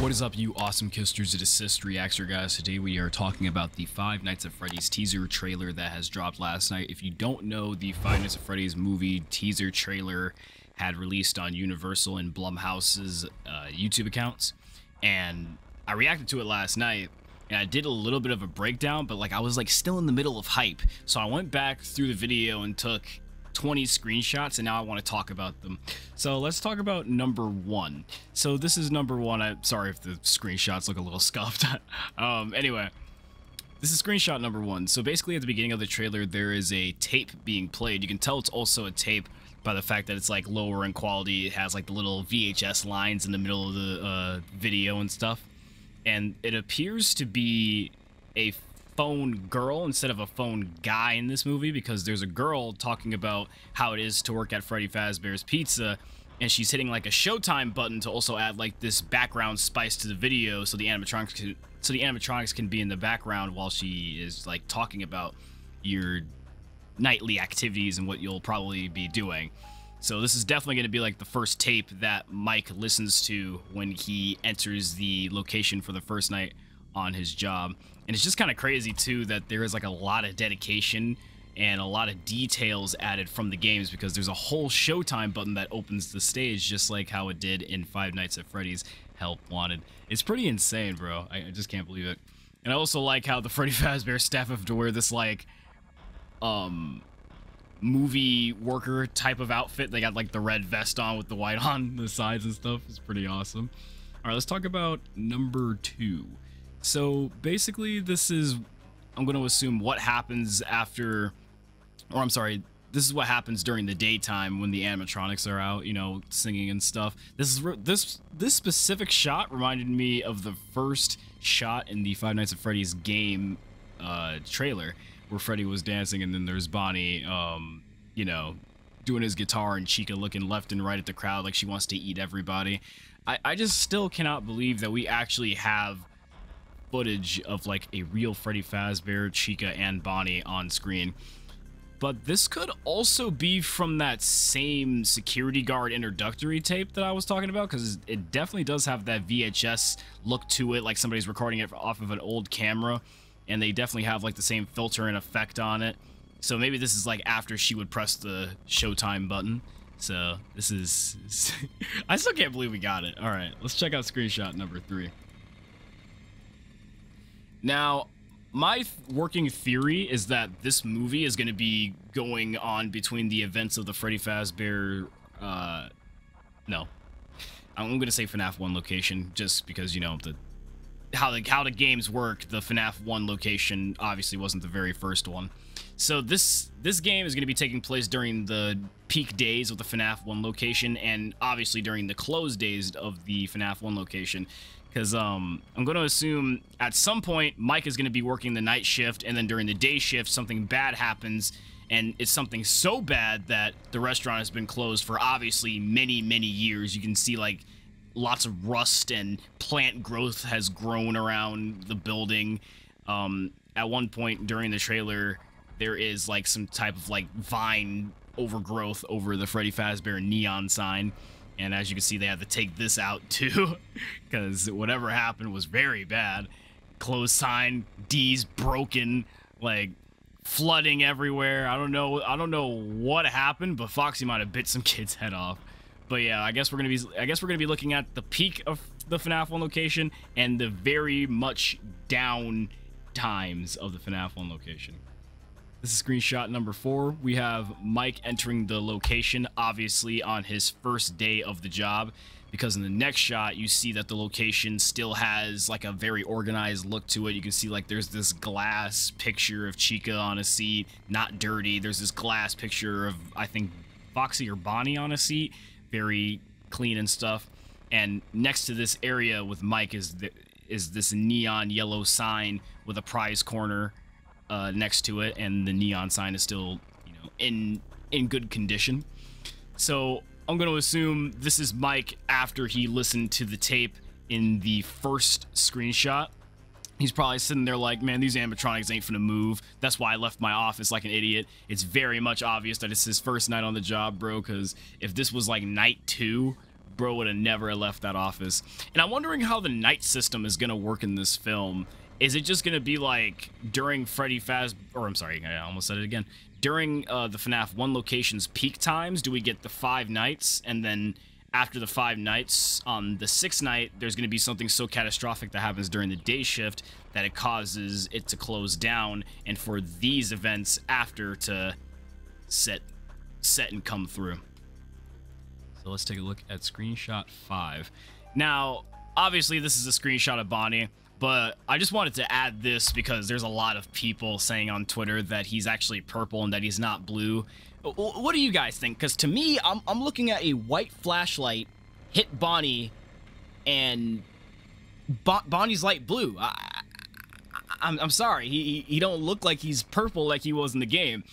What is up, you awesome kisters? It is CistReactZ, guys. Today we are talking about the Five Nights at Freddy's teaser trailer that has dropped last night. If you don't know, the Five Nights at Freddy's movie teaser trailer had released on Universal and Blumhouse's YouTube accounts, and I reacted to it last night, and I did a little bit of a breakdown, but I was still in the middle of hype, so I went back through the video and took 20 screenshots, and now I want to talk about them. So let's talk about number one. So this is number one. I'm sorry if the screenshots look a little scuffed. Anyway, this is screenshot number one. So basically at the beginning of the trailer, there is a tape being played. You can tell it's also a tape by the fact that it's lower in quality. It has the little VHS lines in the middle of the video and stuff. And it appears to be a phone girl instead of a phone guy in this movie, because there's a girl talking about how it is to work at Freddy Fazbear's Pizza, and she's hitting a Showtime button to also add this background spice to the video, so the animatronics can be in the background while she is talking about your nightly activities and what you'll probably be doing. So this is definitely going to be the first tape that Mike listens to when he enters the location for the first night on his job. And it's just kind of crazy too that there is a lot of dedication and a lot of details added from the games, because there's a whole Showtime button that opens the stage just like how it did in Five Nights at Freddy's Help Wanted. It's pretty insane, bro. I just can't believe it. And I also like how the Freddy Fazbear staff have to wear this movie worker type of outfit. They got the red vest on with the white on the sides and stuff. It's pretty awesome. All right, let's talk about number two. So basically this is, I'm going to assume, what happens after, or I'm sorry, this is what happens during the daytime when the animatronics are out, you know, singing and stuff. This specific shot reminded me of the first shot in the Five Nights at Freddy's game trailer, where Freddy was dancing and then there's Bonnie, you know, doing his guitar, and Chica looking left and right at the crowd like she wants to eat everybody. I just still cannot believe that we actually have footage of a real Freddy Fazbear, Chica, and Bonnie on screen. But this could also be from that same security guard introductory tape that I was talking about, because it definitely does have that VHS look to it, like somebody's recording it off of an old camera, and they definitely have the same filter and effect on it. So maybe this is after she would press the Showtime button. So this is I still can't believe we got it. All right, let's check out screenshot number three. Now, my working theory is that this movie is going to be going on between the events of the Freddy Fazbear, no, I'm going to say FNAF 1 location, just because, you know, how the games work. The FNAF 1 location obviously wasn't the very first one. So this game is going to be taking place during the peak days of the FNAF 1 location, and obviously during the closed days of the FNAF 1 location. Because I'm going to assume at some point Mike is going to be working the night shift, and then during the day shift something bad happens, and it's something so bad that the restaurant has been closed for obviously many years. You can see lots of rust and plant growth has grown around the building. At one point during the trailer, there is some type of vine overgrowth over the Freddy Fazbear neon sign. And as you can see, they had to take this out too, because whatever happened was very bad. Closed sign, D's broken, flooding everywhere. I don't know what happened, but Foxy might have bit some kid's head off. But yeah, I guess we're gonna be looking at the peak of the FNAF 1 location and the very much down times of the FNAF 1 location. This is screenshot number four. We have Mike entering the location, obviously on his first day of the job, because in the next shot, you see that the location still has a very organized look to it. You can see there's this glass picture of Chica on a seat, not dirty. There's this glass picture of, I think, Foxy or Bonnie on a seat, very clean and stuff. And next to this area with Mike is this neon yellow sign with a prize corner next to it, and the neon sign is still, you know, in good condition. So I'm going to assume this is Mike after he listened to the tape in the first screenshot. He's probably sitting there man, these animatronics ain't finna move. That's why I left my office like an idiot. It's very much obvious that it's his first night on the job, bro, because if this was night 2, bro would have never left that office. And I'm wondering how the night system is gonna work in this film. Is it just gonna be like during Freddy Faz, or I'm sorry, I almost said it again. During the FNAF 1 location's peak times, do we get the 5 nights, and then after the 5 nights, on the 6th night, there's going to be something so catastrophic that happens during the day shift that it causes it to close down, and for these events after to set and come through. So let's take a look at screenshot 5. Now, obviously, this is a screenshot of Bonnie, but I just wanted to add this because there's a lot of people saying on Twitter that he's actually purple and that he's not blue. What do you guys think? Because to me, I'm looking at a white flashlight hit Bonnie, and Bonnie's light blue. I'm sorry, he don't look like he's purple like he was in the game.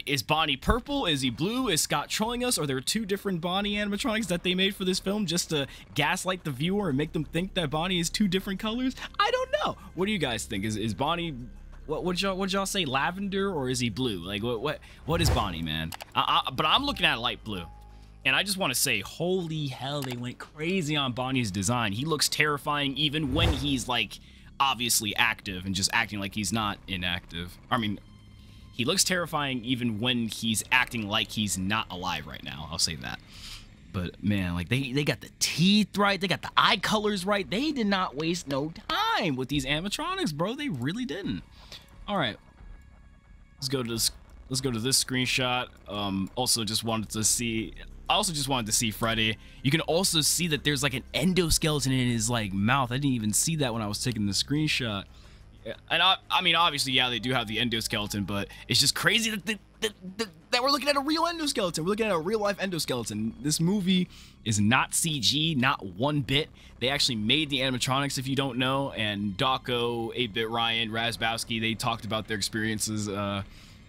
Is Bonnie purple? Is he blue? Is Scott trolling us? Are there 2 different Bonnie animatronics that they made for this film just to gaslight the viewer and make them think that Bonnie is 2 different colors? I don't know. What do you guys think? Is Bonnie... What y'all say, lavender, or is he blue? Like, what is Bonnie, man? But I'm looking at light blue, and I just want to say, holy hell, they went crazy on Bonnie's design. He looks terrifying even when he's like obviously active and just acting like he's not inactive. I mean, he looks terrifying even when he's acting like he's not alive right now. I'll say that. But man, like they got the teeth right, they got the eye colors right. They did not waste no time with these animatronics, bro. They really didn't. All right, let's go to this screenshot. Also just wanted to see Freddy. You can also see that there's like an endoskeleton in his like mouth. I didn't even see that when I was taking the screenshot. And I mean, obviously, yeah, they do have the endoskeleton, but it's just crazy that we're looking at a real endoskeleton. We're looking at a real-life endoskeleton. This movie is not CG, not one bit. They actually made the animatronics, if you don't know, and Dawko, 8-Bit Ryan, Razbowski, they talked about their experiences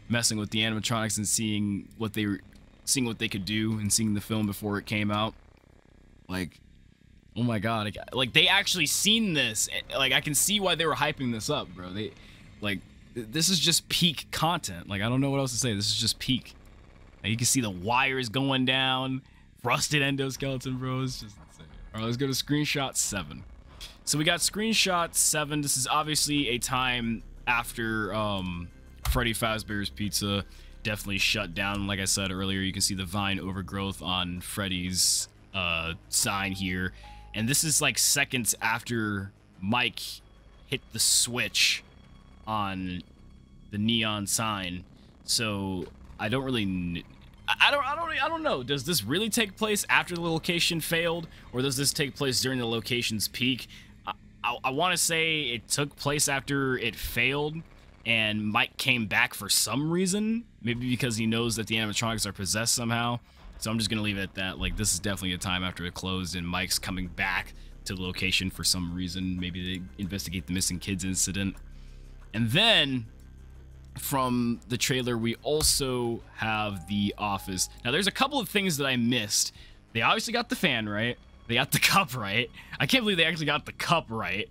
messing with the animatronics and seeing what they could do and seeing the film before it came out. Like, oh my god, like they actually seen this. Like, I can see why they were hyping this up, bro. This is just peak content. Like, I don't know what else to say. This is just peak. Like, you can see the wires going down, rusted endoskeleton, bro. It's just insane. All right, let's go to screenshot 7. So we got screenshot 7. This is obviously a time after Freddy Fazbear's Pizza definitely shut down. Like I said earlier, you can see the vine overgrowth on Freddy's sign here. And this is like seconds after Mike hit the switch on the neon sign. So I don't know. Does this really take place after the location failed, or does this take place during the location's peak? I want to say it took place after it failed, and Mike came back for some reason, maybe because he knows that the animatronics are possessed somehow. So I'm just gonna leave it at that. Like, this is definitely a time after it closed, and Mike's coming back to the location for some reason. Maybe they investigate the missing kids incident. And then from the trailer, we also have the office. Now, there's a couple of things that I missed. They obviously got the fan right. They got the cup right. I can't believe they actually got the cup right.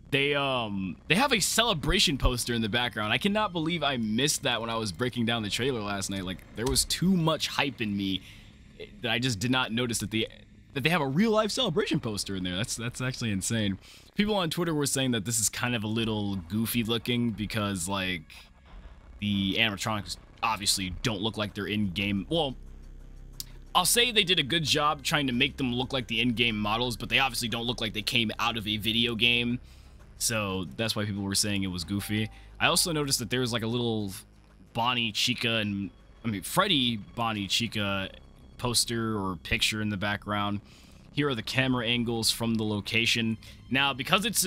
They have a celebration poster in the background. I cannot believe I missed that when I was breaking down the trailer last night. Like, there was too much hype in me that I just did not notice that they have a real life celebration poster in there. That's actually insane. People on Twitter were saying that this is kind of a little goofy looking because, like, the animatronics obviously don't look like they're in-game. Well, I'll say they did a good job trying to make them look like the in-game models, but they obviously don't look like they came out of a video game. So that's why people were saying it was goofy. I also noticed that there was like a little Bonnie, Chica, and Freddy, Bonnie, Chica poster or picture in the background. Here are the camera angles from the location. Now, because it's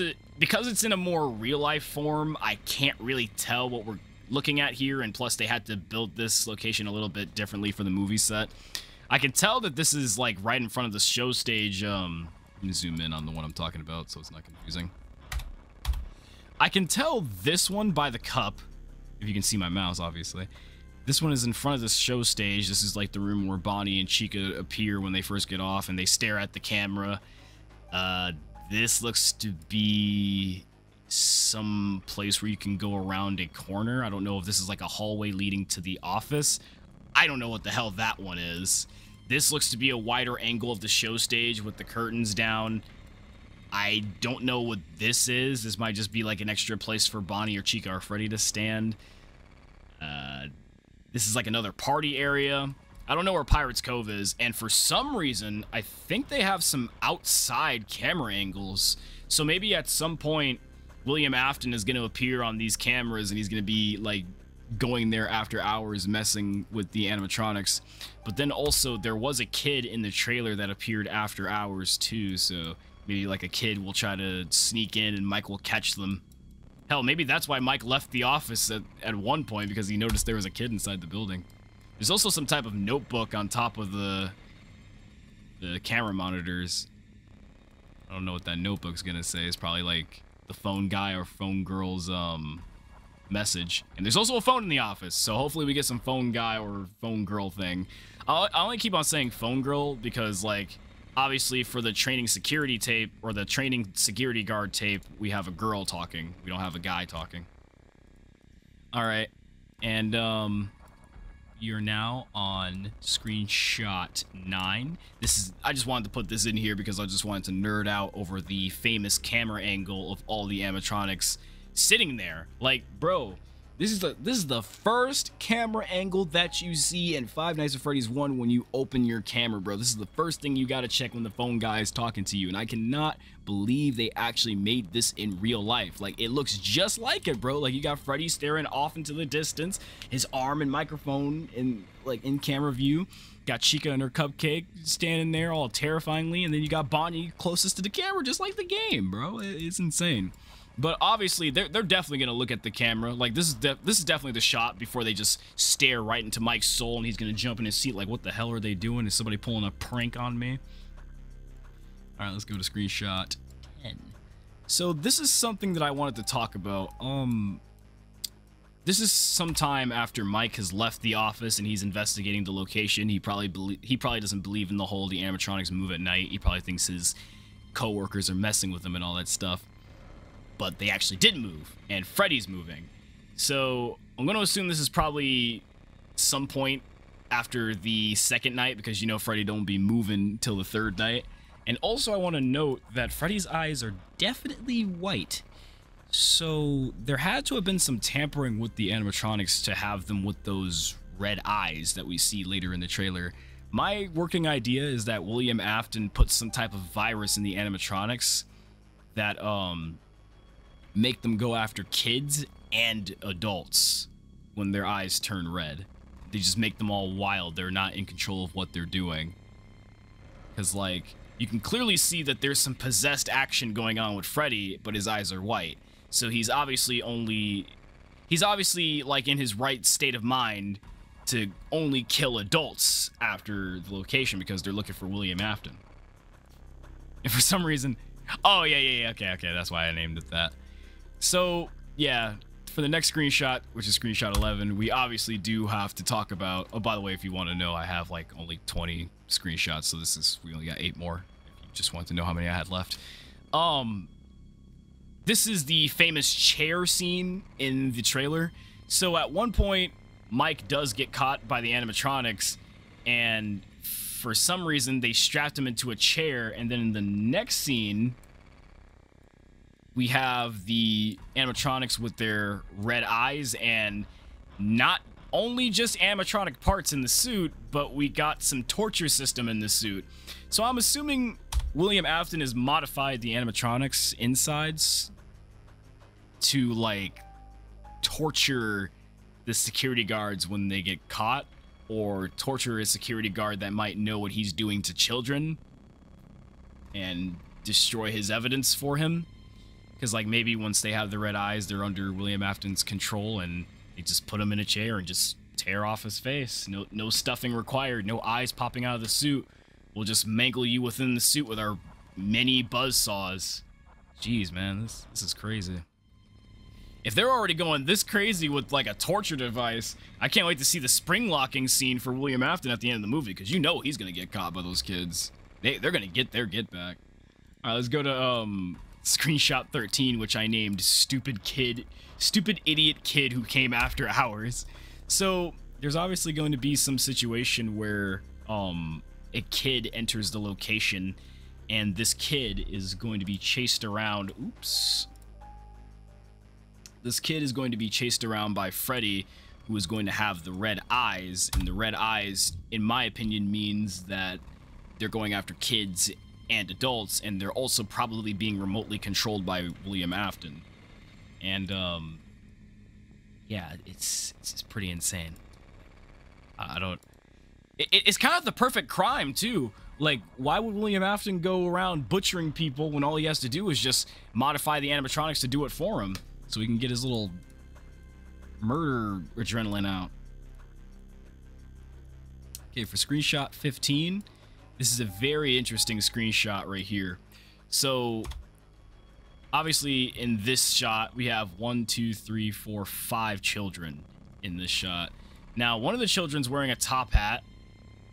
in a more real-life form, I can't really tell what we're looking at here, and plus they had to build this location a little bit differently for the movie set. I can tell that this is like right in front of the show stage. Let me zoom in on the one I'm talking about so it's not confusing. I can tell this one by the cup, if you can see my mouse, obviously. This one is in front of the show stage. This is like the room where Bonnie and Chica appear when they first get off and they stare at the camera. This looks to be some place where you can go around a corner. I don't know if this is like a hallway leading to the office. I don't know what the hell that one is. This looks to be a wider angle of the show stage with the curtains down. I don't know what this is. This might just be like an extra place for Bonnie or Chica or Freddy to stand. This is like another party area. I don't know where Pirates Cove is, and for some reason, I think they have some outside camera angles. So maybe at some point, William Afton is going to appear on these cameras, and he's going to be like going there after hours messing with the animatronics. But then also, there was a kid in the trailer that appeared after hours too, so maybe like a kid will try to sneak in and Mike will catch them. Hell, maybe that's why Mike left the office at one point, because he noticed there was a kid inside the building. There's also some type of notebook on top of the camera monitors. I don't know what that notebook's gonna say. It's probably like the phone guy or phone girl's message. And there's also a phone in the office, so hopefully we get some phone guy or phone girl thing. I only keep on saying phone girl because, like, obviously for the training security tape, or the training security guard tape, we have a girl talking. We don't have a guy talking. Alright, and you're now on screenshot 9. I just wanted to put this in here because I just wanted to nerd out over the famous camera angle of all the animatronics sitting there. Like, bro, this is the first camera angle that you see in Five Nights at Freddy's 1 when you open your camera, bro. This is the first thing you gotta check when the phone guy is talking to you, and I cannot believe they actually made this in real life. Like, it looks just like it, bro. Like, you got Freddy staring off into the distance, his arm and microphone in camera view. Got Chica and her cupcake standing there all terrifyingly, and then you got Bonnie closest to the camera, just like the game, bro. It's insane. But obviously, they're definitely gonna look at the camera. Like, this is definitely the shot before they just stare right into Mike's soul, and he's gonna jump in his seat like, what the hell are they doing? Is somebody pulling a prank on me? All right, let's go to screenshot 10. So this is something that I wanted to talk about. This is sometime after Mike has left the office and he's investigating the location. He probably doesn't believe in the whole the animatronics move at night. He probably thinks his coworkers are messing with him and all that stuff. But they actually did move, and Freddy's moving. So I'm going to assume this is probably some point after the second night, because you know Freddy don't be moving till the third night. And also I want to note that Freddy's eyes are definitely white. So there had to have been some tampering with the animatronics to have them with those red eyes that we see later in the trailer. My working idea is that William Afton put some type of virus in the animatronics that make them go after kids and adults when their eyes turn red. They just make them all wild. They're not in control of what they're doing. Because, like, you can clearly see that there's some possessed action going on with Freddy, but his eyes are white. So he's obviously like in his right state of mind to only kill adults after the location because they're looking for William Afton. And for some reason, oh yeah, okay, that's why I named it that. So yeah, for the next screenshot, which is screenshot 11, we obviously do have to talk about, oh, by the way, if you want to know, I have like only 20 screenshots, so we only got 8 more, if you just want to know how many I had left. This is the famous chair scene in the trailer. So at one point, Mike does get caught by the animatronics, and for some reason, they strapped him into a chair, and then in the next scene, we have the animatronics with their red eyes, and not only just animatronic parts in the suit, but we got some torture system in the suit. So I'm assuming William Afton has modified the animatronics insides to, like, torture the security guards when they get caught, or torture a security guard that might know what he's doing to children and destroy his evidence for him. Because, like, maybe once they have the red eyes, they're under William Afton's control, and they just put him in a chair and just tear off his face. No stuffing required, no eyes popping out of the suit. We'll just mangle you within the suit with our many buzzsaws. Jeez, man, this is crazy. If they're already going this crazy with, like, a torture device, I can't wait to see the spring locking scene for William Afton at the end of the movie, because you know he's going to get caught by those kids. They're going to get their get back. All right, let's go to screenshot 13, which I named Stupid Idiot Kid Who Came After Hours. So there's obviously going to be some situation where a kid enters the location, and this kid is going to be chased around. Oops. This kid is going to be chased around by Freddy, who is going to have the red eyes, and the red eyes, in my opinion, means that they're going after kids and adults, and they're also probably being remotely controlled by William Afton. And yeah, it's pretty insane. It's kind of the perfect crime too. Like, why would William Afton go around butchering people when all he has to do is just modify the animatronics to do it for him, so he can get his little murder adrenaline out? Okay, for screenshot 15, this is a very interesting screenshot right here. So, obviously, in this shot, we have 1, 2, 3, 4, 5 children in this shot. Now, one of the children's wearing a top hat.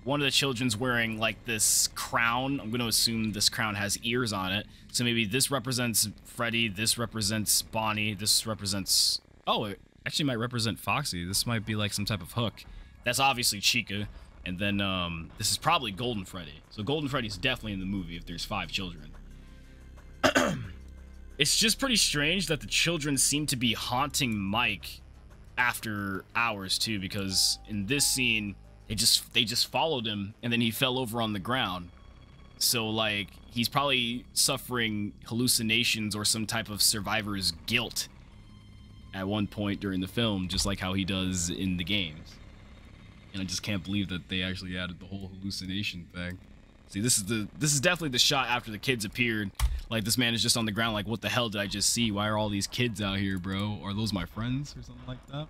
One of the children's wearing, like, this crown. I'm going to assume this crown has ears on it. So maybe this represents Freddy, this represents Bonnie, this represents... Oh, it actually might represent Foxy. This might be, like, some type of hook. That's obviously Chica. And then, this is probably Golden Freddy. So Golden Freddy's definitely in the movie if there's 5 children. It's just pretty strange that the children seem to be haunting Mike after hours, too, because in this scene... They just followed him, and then he fell over on the ground. So, like, he's probably suffering hallucinations or some type of survivor's guilt at one point during the film, just like how he does in the games. And I just can't believe that they actually added the whole hallucination thing. See, this is definitely the shot after the kids appeared. Like, this man is just on the ground like, what the hell did I just see? Why are all these kids out here, bro? Are those my friends or something like that?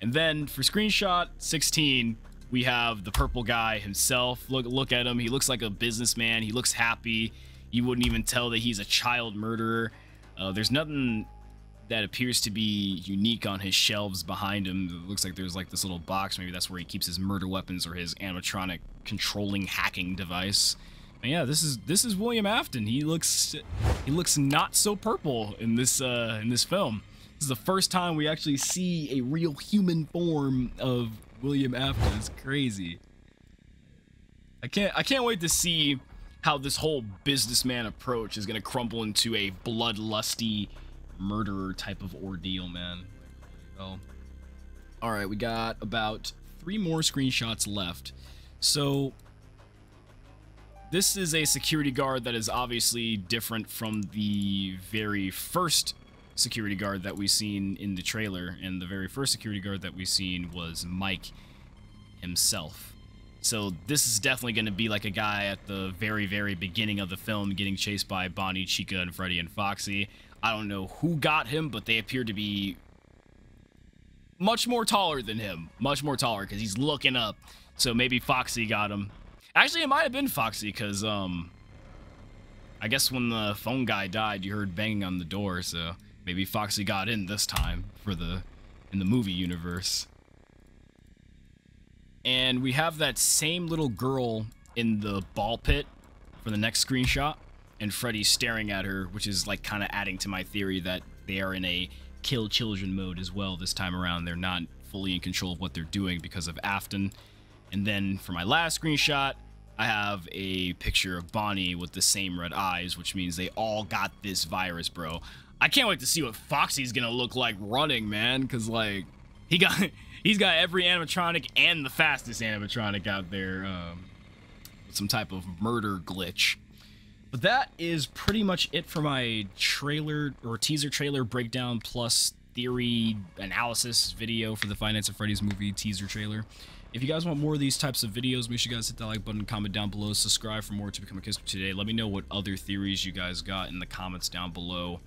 And then for screenshot 16, we have the purple guy himself. Look at him. He looks like a businessman. He looks happy. You wouldn't even tell that he's a child murderer. There's nothing that appears to be unique on his shelves behind him. It looks like there's like this little box. Maybe that's where he keeps his murder weapons or his animatronic controlling hacking device. And yeah, this is William Afton. He looks not so purple in this film. This is the first time we actually see a real human form of William Afton. It's crazy. I can't wait to see how this whole businessman approach is gonna crumble into a bloodlusty murderer type of ordeal, man. Well, all right, we got about 3 more screenshots left. So this is a security guard that is obviously different from the very first security guard that we seen in the trailer, and the very first security guard that we seen was Mike himself. So this is definitely going to be like a guy at the very, very beginning of the film getting chased by Bonnie, Chica, and Freddy and Foxy. I don't know who got him, but they appear to be much more taller than him. Much more taller, because he's looking up. So maybe Foxy got him. Actually, it might have been Foxy, because, I guess when the phone guy died, you heard banging on the door, so maybe Foxy got in this time in the movie universe. And we have that same little girl in the ball pit for the next screenshot, and Freddy's staring at her, which is like kind of adding to my theory that they are in a kill children mode as well this time around. They're not fully in control of what they're doing because of Afton. And then for my last screenshot, I have a picture of Bonnie with the same red eyes, which means they all got this virus, bro. I can't wait to see what Foxy's gonna look like running, man, because like he's got every animatronic and the fastest animatronic out there with some type of murder glitch. But that is pretty much it for my trailer or teaser trailer breakdown plus theory analysis video for the Five Nights at Freddy's movie teaser trailer. If you guys want more of these types of videos, make sure you guys hit that like button, comment down below, subscribe for more to become a Kiss today. Let me know what other theories you guys got in the comments down below.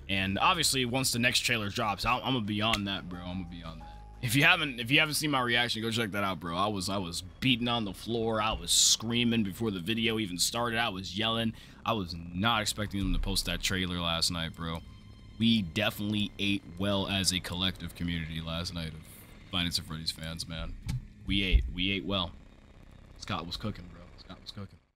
And obviously, once the next trailer drops, I'm gonna be on that, bro. I'm gonna be on that. If you haven't seen my reaction, go check that out, bro. I was beating on the floor. I was screaming before the video even started. I was yelling. I was not expecting them to post that trailer last night, bro. We definitely ate well as a collective community last night of Five Nights at Freddy's fans, man. We ate well. Scott was cooking, bro. Scott was cooking.